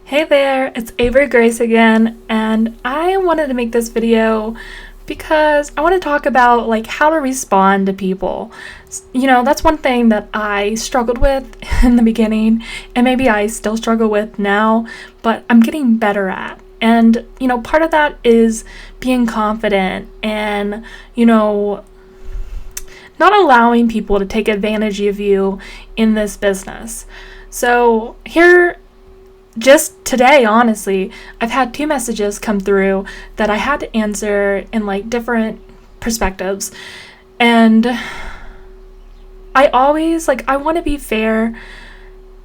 Hey there, it's Avery Grace again, and I wanted to make this video because I want to talk about how to respond to people. That's one thing that I struggled with in the beginning, and maybe I still struggle with now, but I'm getting better at. And part of that is being confident and not allowing people to take advantage of you in this business. So here, just today, honestly, I've had 2 messages come through that I had to answer in different perspectives. And I always I want to be fair,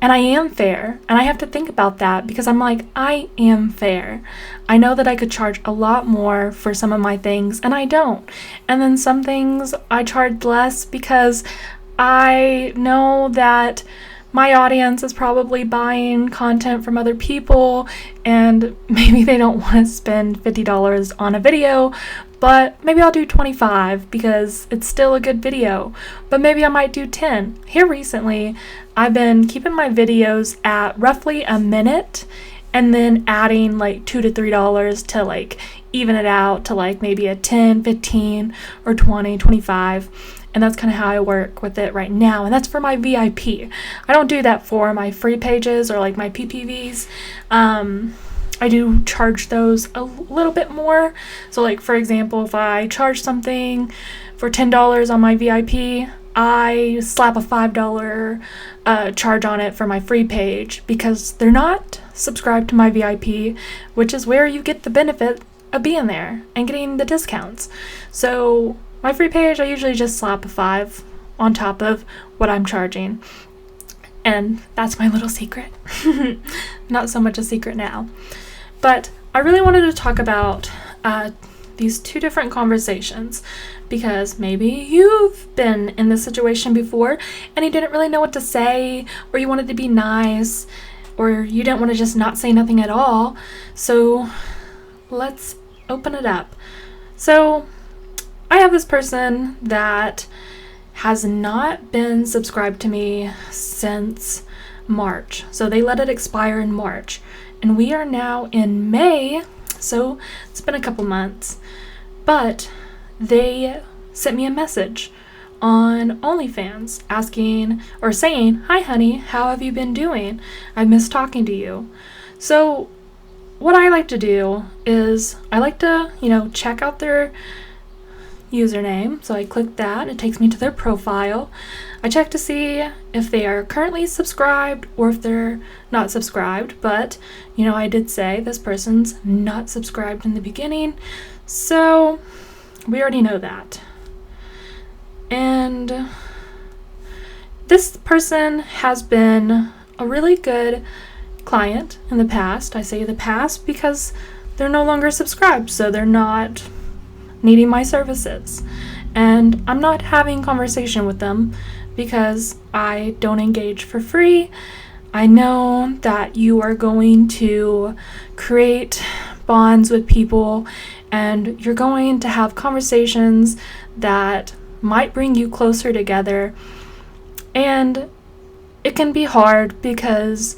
and I am fair, and I have to think about that because I'm I am fair. I know that I could charge a lot more for some of my things, and I don't. And then some things I charge less because I know that my audience is probably buying content from other people, and maybe they don't want to spend $50 on a video, but maybe I'll do 25 because it's still a good video. But maybe I might do 10. Here recently, I've been keeping my videos at roughly a minute and then adding $2 to $3 to even it out to maybe a 10, 15, or 20, 25. And that's kind of how I work with it right now. And that's for my VIP. I don't do that for my free pages or my PPVs. I do charge those a little bit more. So for example, if I charge something for $10 on my VIP, I slap a $5 charge on it for my free page because they're not subscribed to my VIP, which is where you get the benefit of being there and getting the discounts. So my free page, I usually just slap a 5 on top of what I'm charging. And that's my little secret. Not so much a secret now. But I really wanted to talk about these 2 different conversations because maybe you've been in this situation before and you didn't really know what to say, or you wanted to be nice, or you didn't want to just not say nothing at all. So let's open it up. So I have this person that has not been subscribed to me since March. So they let it expire in March. And we are now in May, so it's been a couple months. But they sent me a message on OnlyFans asking or saying, "Hi honey, how have you been doing? I miss talking to you." So what I like to do is I like to, check out their username. So I click that, it takes me to their profile. I check to see if they are currently subscribed or if they're not subscribed, but I did say this person's not subscribed in the beginning, so we already know that. And this person has been a really good client in the past. I say the past because they're no longer subscribed, so they're not needing my services. And I'm not having conversation with them because I don't engage for free. I know that you are going to create bonds with people and you're going to have conversations that might bring you closer together. And it can be hard because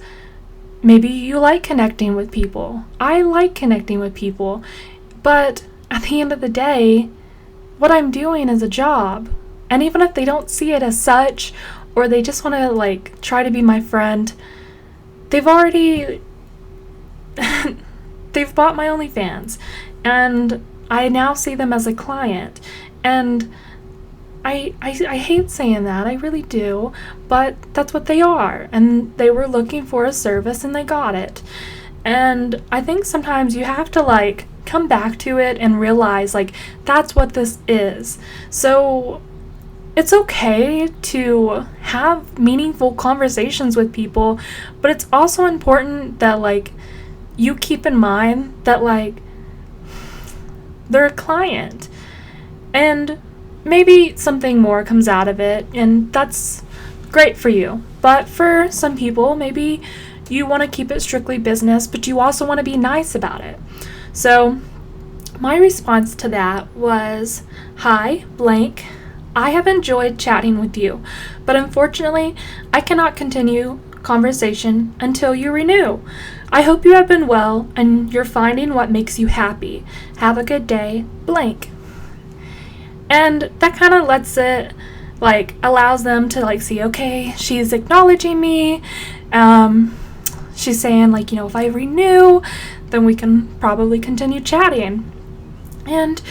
maybe you like connecting with people. I like connecting with people, but at the end of the day, what I'm doing is a job. And even if they don't see it as such, or they just want to try to be my friend, they've already they've bought my OnlyFans, and I now see them as a client. And I hate saying that, I really do, but that's what they are. And they were looking for a service and they got it. And I think sometimes you have to come back to it and realize that's what this is. So it's okay to have meaningful conversations with people, but it's also important that you keep in mind that they're a client, and maybe something more comes out of it, and that's great for you. But for some people, maybe you want to keep it strictly business, but you also want to be nice about it. So my response to that was, "Hi, blank. I have enjoyed chatting with you, but unfortunately, I cannot continue conversation until you renew. I hope you have been well and you're finding what makes you happy. Have a good day, blank. And that kind of lets it, like, allows them to, like, see, okay, she's acknowledging me. She's saying, like, you know, if I renew, then we can probably continue chatting. And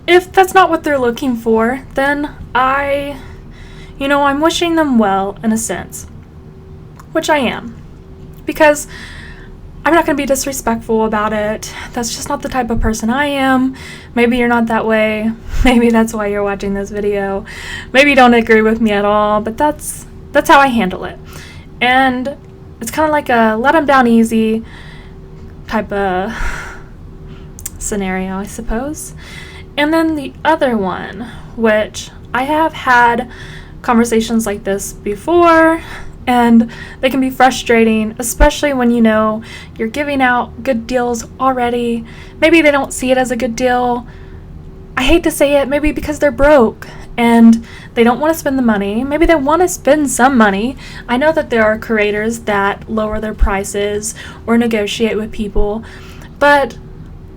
if that's not what they're looking for, then I'm wishing them well in a sense, which I am, because I'm not going to be disrespectful about it. That's just not the type of person I am. Maybe you're not that way. Maybe that's why you're watching this video. Maybe you don't agree with me at all, but that's how I handle it. And it's kind of like a let them down easy type of scenario, I suppose. And then the other one, which I have had conversations like this before, and they can be frustrating, especially when you know you're giving out good deals already. Maybe they don't see it as a good deal. I hate to say it, maybe because they're broke and they don't want to spend the money. Maybe they want to spend some money. I know that there are creators that lower their prices or negotiate with people, but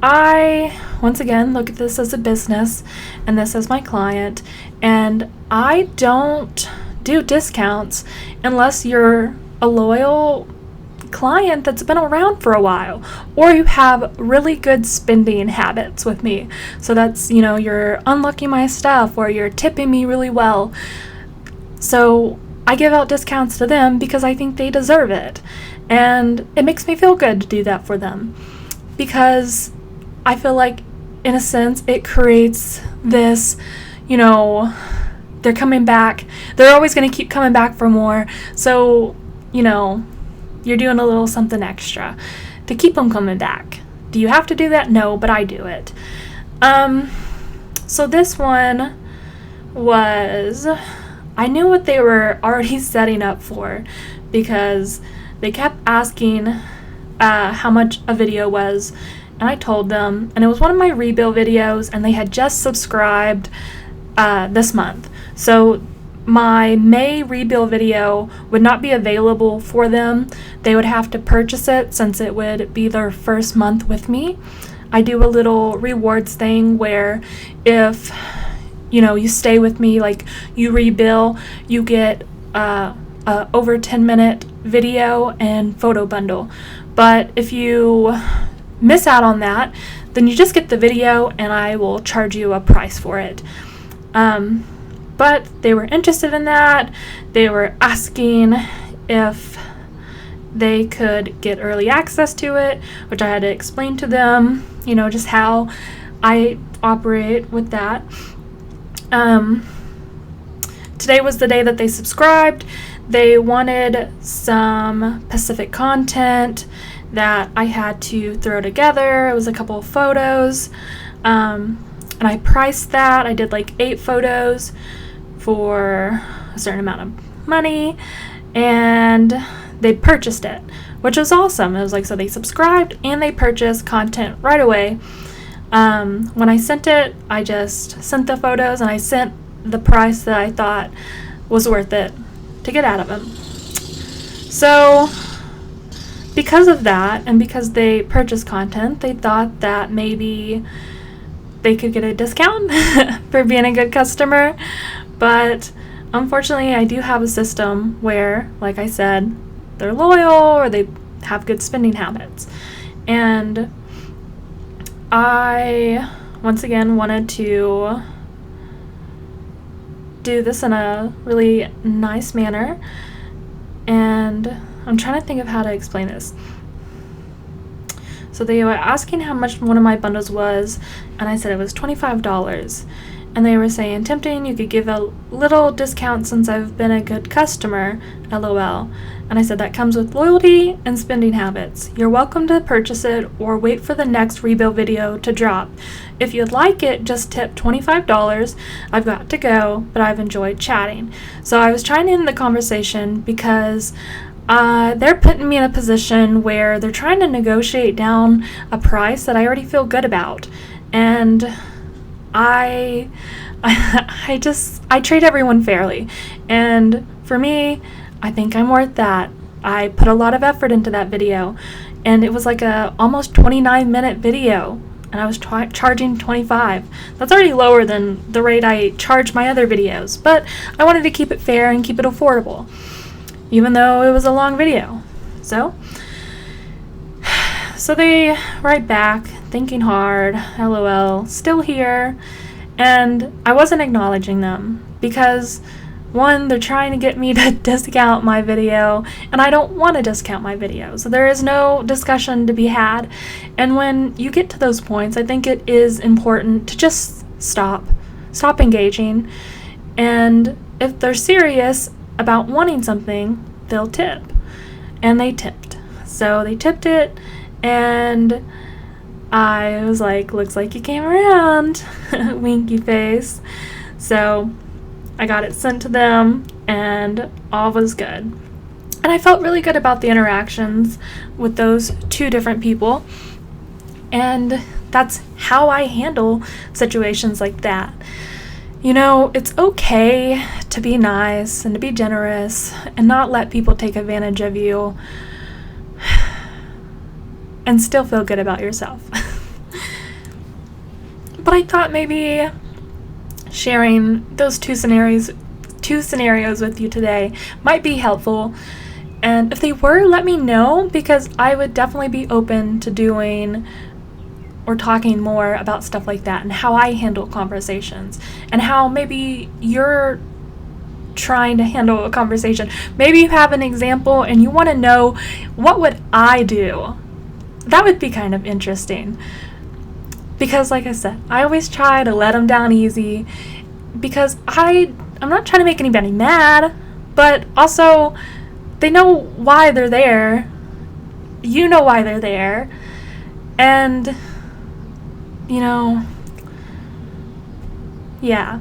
I, once again, look at this as a business and this as my client, and I don't do discounts unless you're a loyal client that's been around for a while, or you have really good spending habits with me. So that's, you know, you're unlocking my stuff or you're tipping me really well. So I give out discounts to them because I think they deserve it. And it makes me feel good to do that for them, because I feel like, in a sense, it creates this, you know, they're coming back. They're always going to keep coming back for more. So, you know, you're doing a little something extra to keep them coming back. Do you have to do that? No, but I do it. So this one was, I knew what they were already setting up for, because they kept asking how much a video was, and I told them, and it was one of my rebill videos, and they had just subscribed this month. So my May rebill video would not be available for them. They would have to purchase it since it would be their first month with me. I do a little rewards thing where if, you know, you stay with me, like you rebill, you get over 10-minute video and photo bundle. But if you miss out on that, then you just get the video and I will charge you a price for it. But they were interested in that. They were asking if they could get early access to it, which I had to explain to them, you know, just how I operate with that. Today was the day that they subscribed. They wanted some Pacific content that I had to throw together. It was a couple of photos, and I priced that. I did like 8 photos for a certain amount of money, and they purchased it, which was awesome. It was like, so they subscribed and they purchased content right away. When I sent it, I just sent the photos and I sent the price that I thought was worth it to get out of them. So because of that, and because they purchased content, they thought that maybe they could get a discount for being a good customer. But unfortunately, I do have a system where, like I said, they're loyal or they have good spending habits. And I, once again, wanted to do this in a really nice manner. And I'm trying to think of how to explain this. So they were asking how much one of my bundles was, and I said it was $25. And they were saying, tempting, you could give a little discount since I've been a good customer, LOL. And I said that comes with loyalty and spending habits. You're welcome to purchase it or wait for the next rebill video to drop. If you'd like it, just tip $25. I've got to go, but I've enjoyed chatting. So I was trying to end the conversation because they're putting me in a position where they're trying to negotiate down a price that I already feel good about. And I treat everyone fairly. And for me, I think I'm worth that. I put a lot of effort into that video. and it was like a almost 29-minute video, and I was charging $25. That's already lower than the rate I charge my other videos, but I wanted to keep it fair and keep it affordable, even though it was a long video. So they write back, thinking hard, LOL, still here, and I wasn't acknowledging them because, one, they're trying to get me to discount my video, and I don't want to discount my video, so there is no discussion to be had. And when you get to those points, I think it is important to just stop engaging, and if they're serious about wanting something, they'll tip. And they tipped. So they tipped it, and I was like, looks like you came around, winky face. So I got it sent to them, and all was good. And I felt really good about the interactions with those two different people. And that's how I handle situations like that. You know, it's okay to be nice and to be generous and not let people take advantage of you and still feel good about yourself. But I thought maybe sharing those two scenarios with you today might be helpful. And if they were, let me know, because I would definitely be open to doing or talking more about stuff like that and how I handle conversations and how maybe you're trying to handle a conversation. Maybe you have an example and you want to know, what would I do? That would be kind of interesting. Because like I said, I always try to let them down easy, because I'm not trying to make anybody mad, but also they know why they're there. You know why they're there. And, you know, yeah.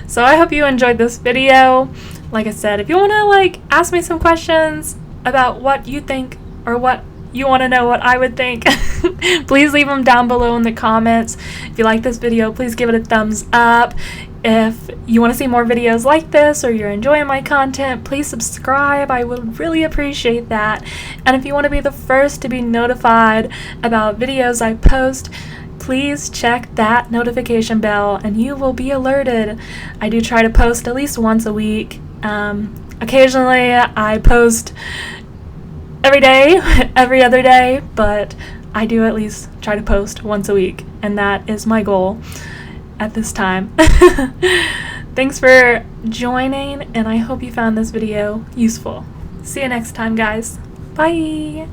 So I hope you enjoyed this video. Like I said, if you want to ask me some questions about what you think or what you want to know what I would think, please leave them down below in the comments. If you like this video, please give it a thumbs up. If you want to see more videos like this, or you're enjoying my content, please subscribe. I would really appreciate that. And if you want to be the first to be notified about videos I post, please check that notification bell and you will be alerted. I do try to post at least once a week. Occasionally I post every day, every other day, but I do at least try to post once a week, and that is my goal at this time. Thanks for joining, and I hope you found this video useful. See you next time, guys. Bye!